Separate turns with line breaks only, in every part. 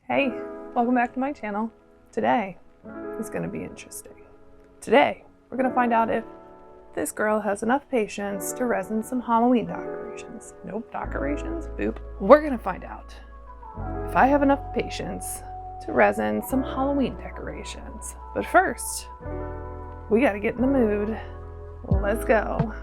Hey, welcome back to my channel. Today is going to be interesting. Today, we're going to find out if this girl has enough patience to resin some Halloween decorations. Nope, decorations? Boop. We're going to find out if I have enough patience to resin some Halloween decorations. But first, we got to get in the mood. Let's go.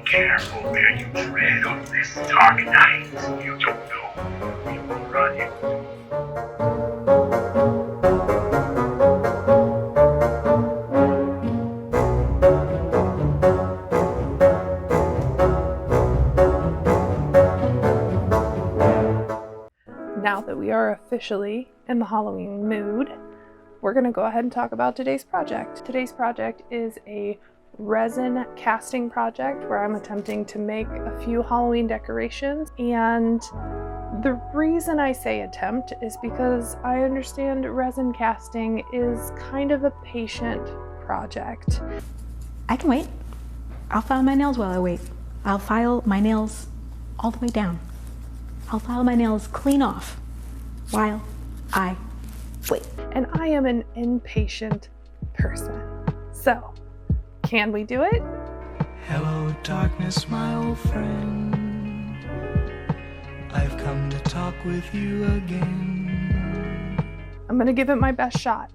Careful where you tread on this dark night. You don't know who you will run into.
Now that we are officially in the Halloween mood, we're going to go ahead and talk about today's project. Today's project is a resin casting project where I'm attempting to make a few Halloween decorations. And the reason I say attempt is because I understand resin casting is kind of a patient project.
I can wait. I'll file my nails while I wait. I'll file my nails all the way down. I'll file my nails clean off while I wait.
And I am an impatient person. So, can we do it?
Hello, darkness, my old friend. I've come to talk with you again.
I'm gonna give it my best shot.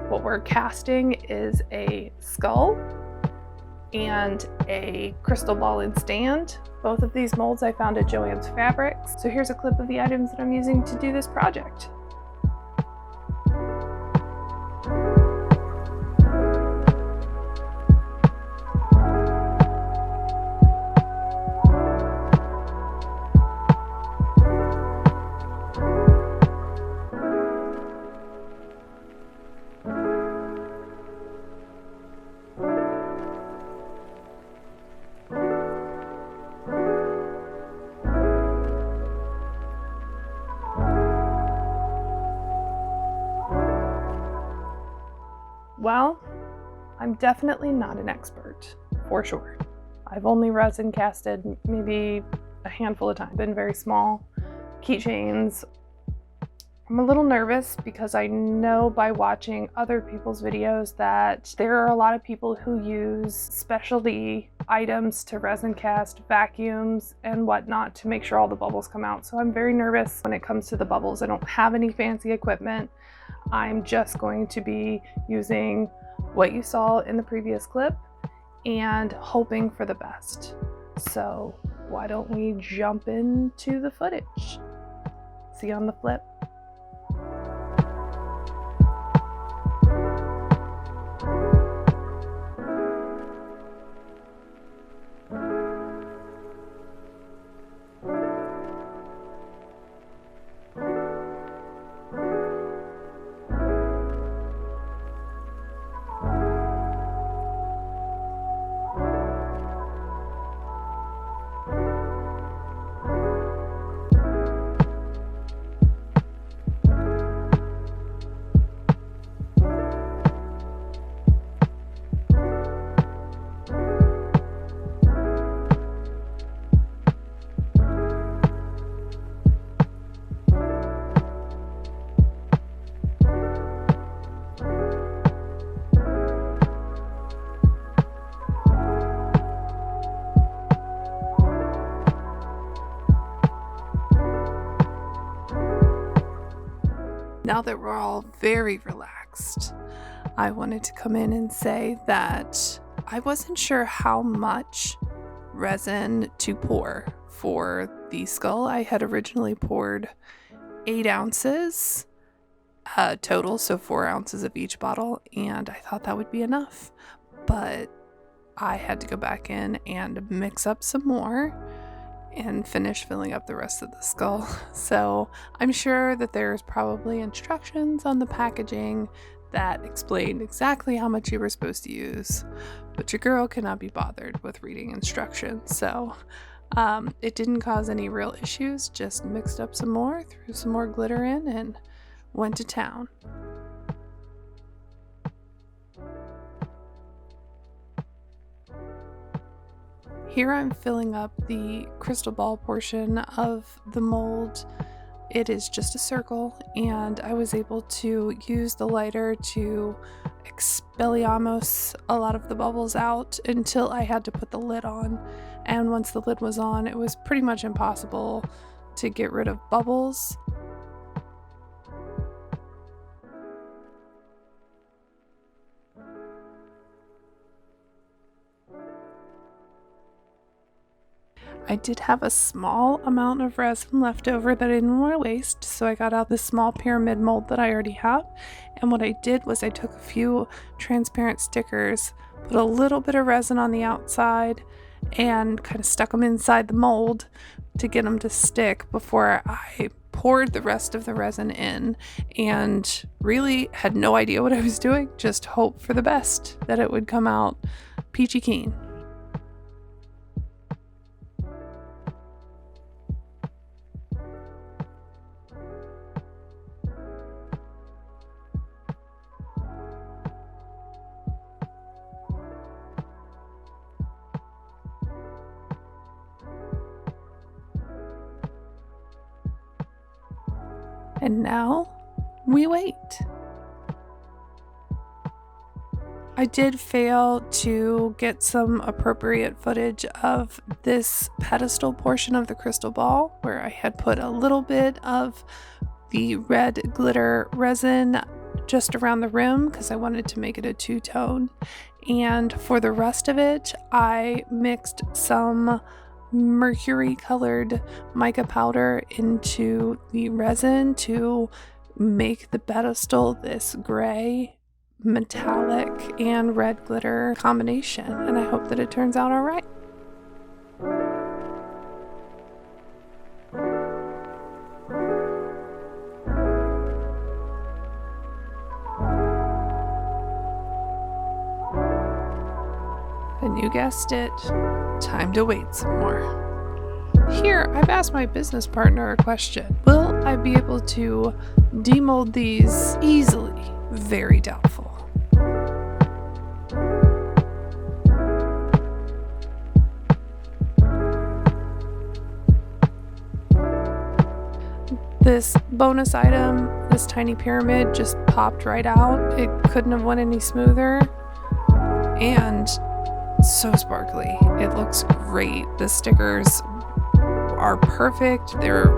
What we're casting is a skull and a crystal ball and stand. Both of these molds I found at Joann's Fabrics. So here's a clip of the items that I'm using to do this project. Well, I'm definitely not an expert, for sure. I've only resin casted maybe a handful of times, been very small keychains. I'm a little nervous because I know by watching other people's videos that there are a lot of people who use specialty items to resin cast, vacuums and whatnot to make sure all the bubbles come out. So I'm very nervous when it comes to the bubbles. I don't have any fancy equipment. I'm just going to be using what you saw in the previous clip and hoping for the best. So why don't we jump into the footage? See you on the flip. Now that we're all very relaxed, I wanted to come in and say that I wasn't sure how much resin to pour for the skull. I had originally poured 8 ounces total, so 4 ounces of each bottle, and I thought that would be enough. But I had to go back in and mix up some more and finish filling up the rest of the skull. So I'm sure that there's probably instructions on the packaging that explained exactly how much you were supposed to use, but your girl cannot be bothered with reading instructions, so it didn't cause any real issues. Just mixed up some more, threw some more glitter in, and went to town. Here I'm filling up the crystal ball portion of the mold. It is just a circle, and I was able to use the lighter to expelliarmus a lot of the bubbles out until I had to put the lid on. And once the lid was on, it was pretty much impossible to get rid of bubbles. I did have a small amount of resin left over that I didn't want to waste, so I got out this small pyramid mold that I already have, and what I did was I took a few transparent stickers, put a little bit of resin on the outside, and kind of stuck them inside the mold to get them to stick before I poured the rest of the resin in, and really had no idea what I was doing, just hope for the best that it would come out peachy keen. And now we wait. I did fail to get some appropriate footage of this pedestal portion of the crystal ball, where I had put a little bit of the red glitter resin just around the rim because I wanted to make it a two-tone. And for the rest of it, I mixed some mercury colored mica powder into the resin to make the pedestal this gray, metallic, and red glitter combination, and I hope that it turns out all right. And you guessed it, time to wait some more. Here, I've asked my business partner a question. Will I be able to demold these easily? Very doubtful. This bonus item, this tiny pyramid, just popped right out. It couldn't have went any smoother. And so sparkly. It looks great. The stickers are perfect. They're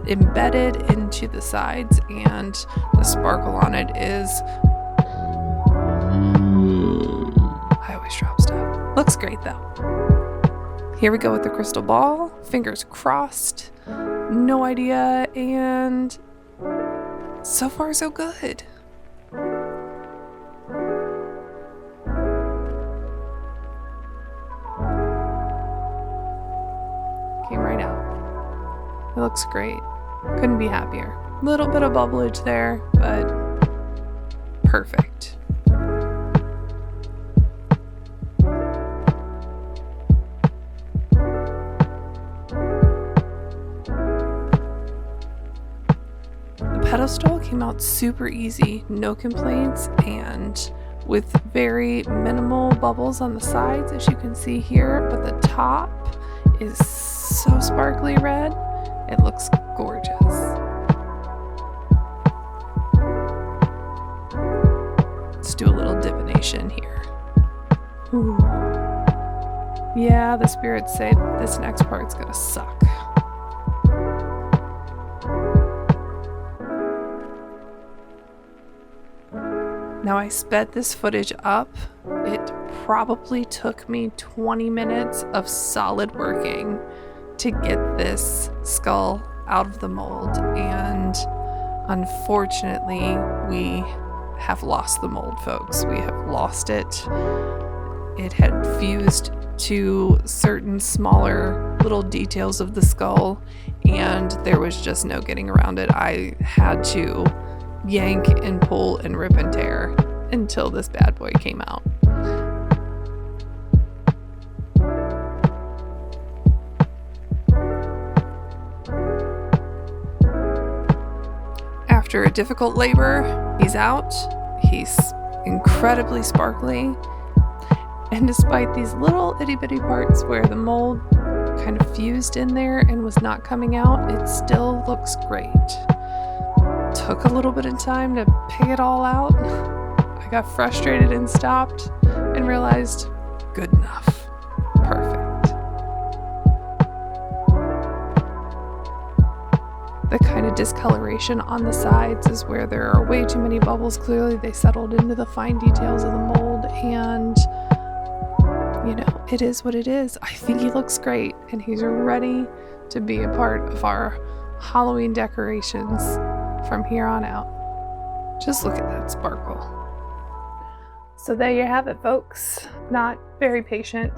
embedded into the sides, and the sparkle on it is... I always drop stuff. Looks great though. Here we go with the crystal ball. Fingers crossed. No idea, and so far so good. Came right out. It looks great. Couldn't be happier. Little bit of bubblage there, but perfect. The pedestal came out super easy, no complaints, and with very minimal bubbles on the sides, as you can see here, but the top is so sparkly red. It looks gorgeous. Let's do a little divination here. Ooh. Yeah, the spirits say this next part's gonna suck. Now I sped this footage up. It probably took me 20 minutes of solid working to get this skull out of the mold, and unfortunately we have lost the mold, folks. We have lost it. It had fused to certain smaller little details of the skull, and there was just no getting around it. I had to yank and pull and rip and tear until this bad boy came out. After a difficult labor, he's out. He's incredibly sparkly. And despite these little itty bitty parts where the mold kind of fused in there and was not coming out, it still looks great. Took a little bit of time to pick it all out. I got frustrated and stopped and realized, good enough. Perfect. The kind of discoloration on the sides is where there are way too many bubbles. Clearly they settled into the fine details of the mold, and you know, it is what it is. I think he looks great, and he's ready to be a part of our Halloween decorations from here on out. Just look at that sparkle. So there you have it, folks. Not very patient.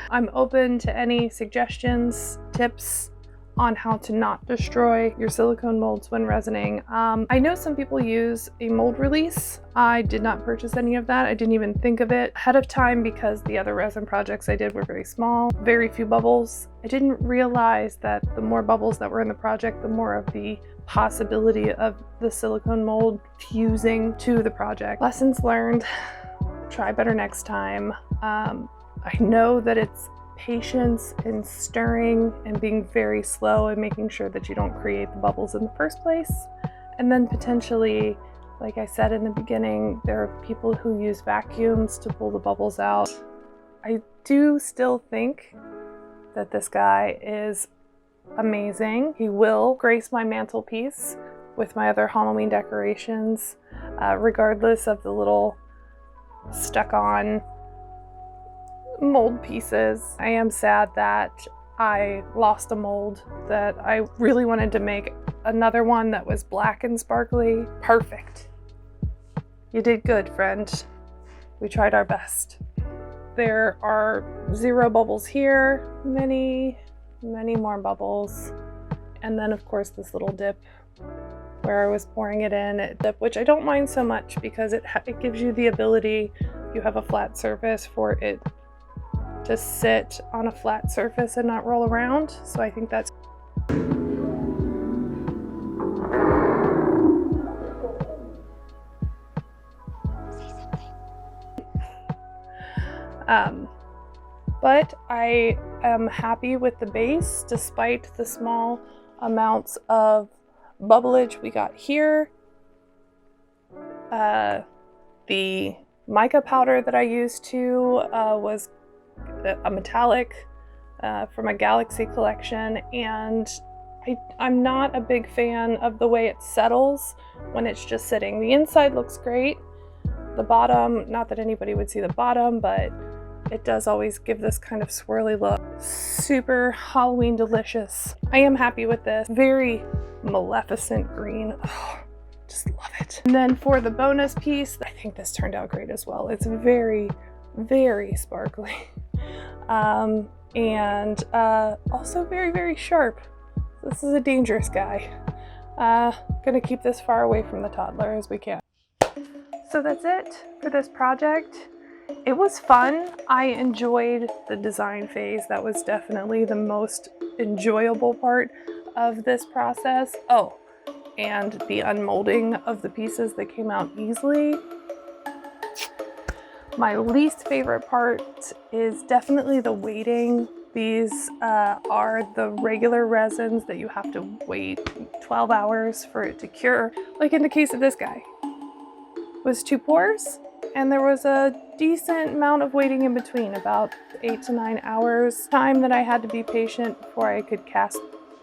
I'm open to any suggestions, tips on how to not destroy your silicone molds when resining. I know some people use a mold release. I did not purchase any of that. I didn't even think of it ahead of time because the other resin projects I did were very small, very few bubbles. I didn't realize that the more bubbles that were in the project, the more of the possibility of the silicone mold fusing to the project. Lessons learned. Try better next time. I know that it's patience in stirring and being very slow and making sure that you don't create the bubbles in the first place. And then potentially, like I said in the beginning, there are people who use vacuums to pull the bubbles out. I do still think that this guy is amazing. He will grace my mantelpiece with my other Halloween decorations, regardless of the little stuck-on mold pieces. I am sad that I lost a mold that I really wanted to make another one that was black and sparkly. Perfect. You did good, friend. We tried our best. There are 0 bubbles here, many more bubbles. And then of course this little dip where I was pouring it in, which I don't mind so much because it gives you the ability, if you have a flat surface, for it to sit on a flat surface and not roll around. So I think that's but I am happy with the base despite the small amounts of bubblage we got here. The mica powder that I used was a metallic from a Galaxy collection, and I'm not a big fan of the way it settles when it's just sitting. The inside looks great. The bottom, not that anybody would see the bottom, but it does always give this kind of swirly look. Super Halloween delicious. I am happy with this. Very Maleficent green. Oh, just love it. And then for the bonus piece, I think this turned out great as well. It's very, very sparkly. And also very, very sharp. This is a dangerous guy. Gonna keep this far away from the toddler as we can. So that's it for this project. It was fun. I enjoyed the design phase. That was definitely the most enjoyable part of this process. Oh, and the unmolding of the pieces that came out easily. My least favorite part is definitely the waiting. These are the regular resins that you have to wait 12 hours for it to cure. Like in the case of this guy. It was 2 pours, and there was a decent amount of waiting in between, about 8 to 9 hours time that I had to be patient before I could cast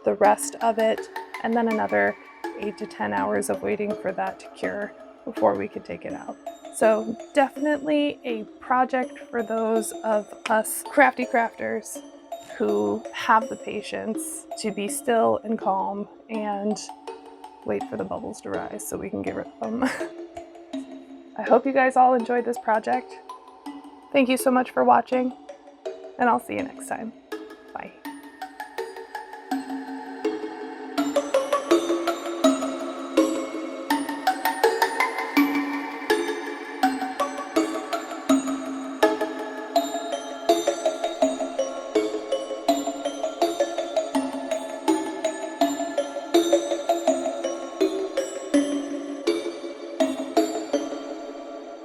the rest of it, and then another 8 to 10 hours of waiting for that to cure before we could take it out. So definitely a project for those of us crafty crafters who have the patience to be still and calm and wait for the bubbles to rise so we can get rid of them. I hope you guys all enjoyed this project. Thank you so much for watching, and I'll see you next time. Bye.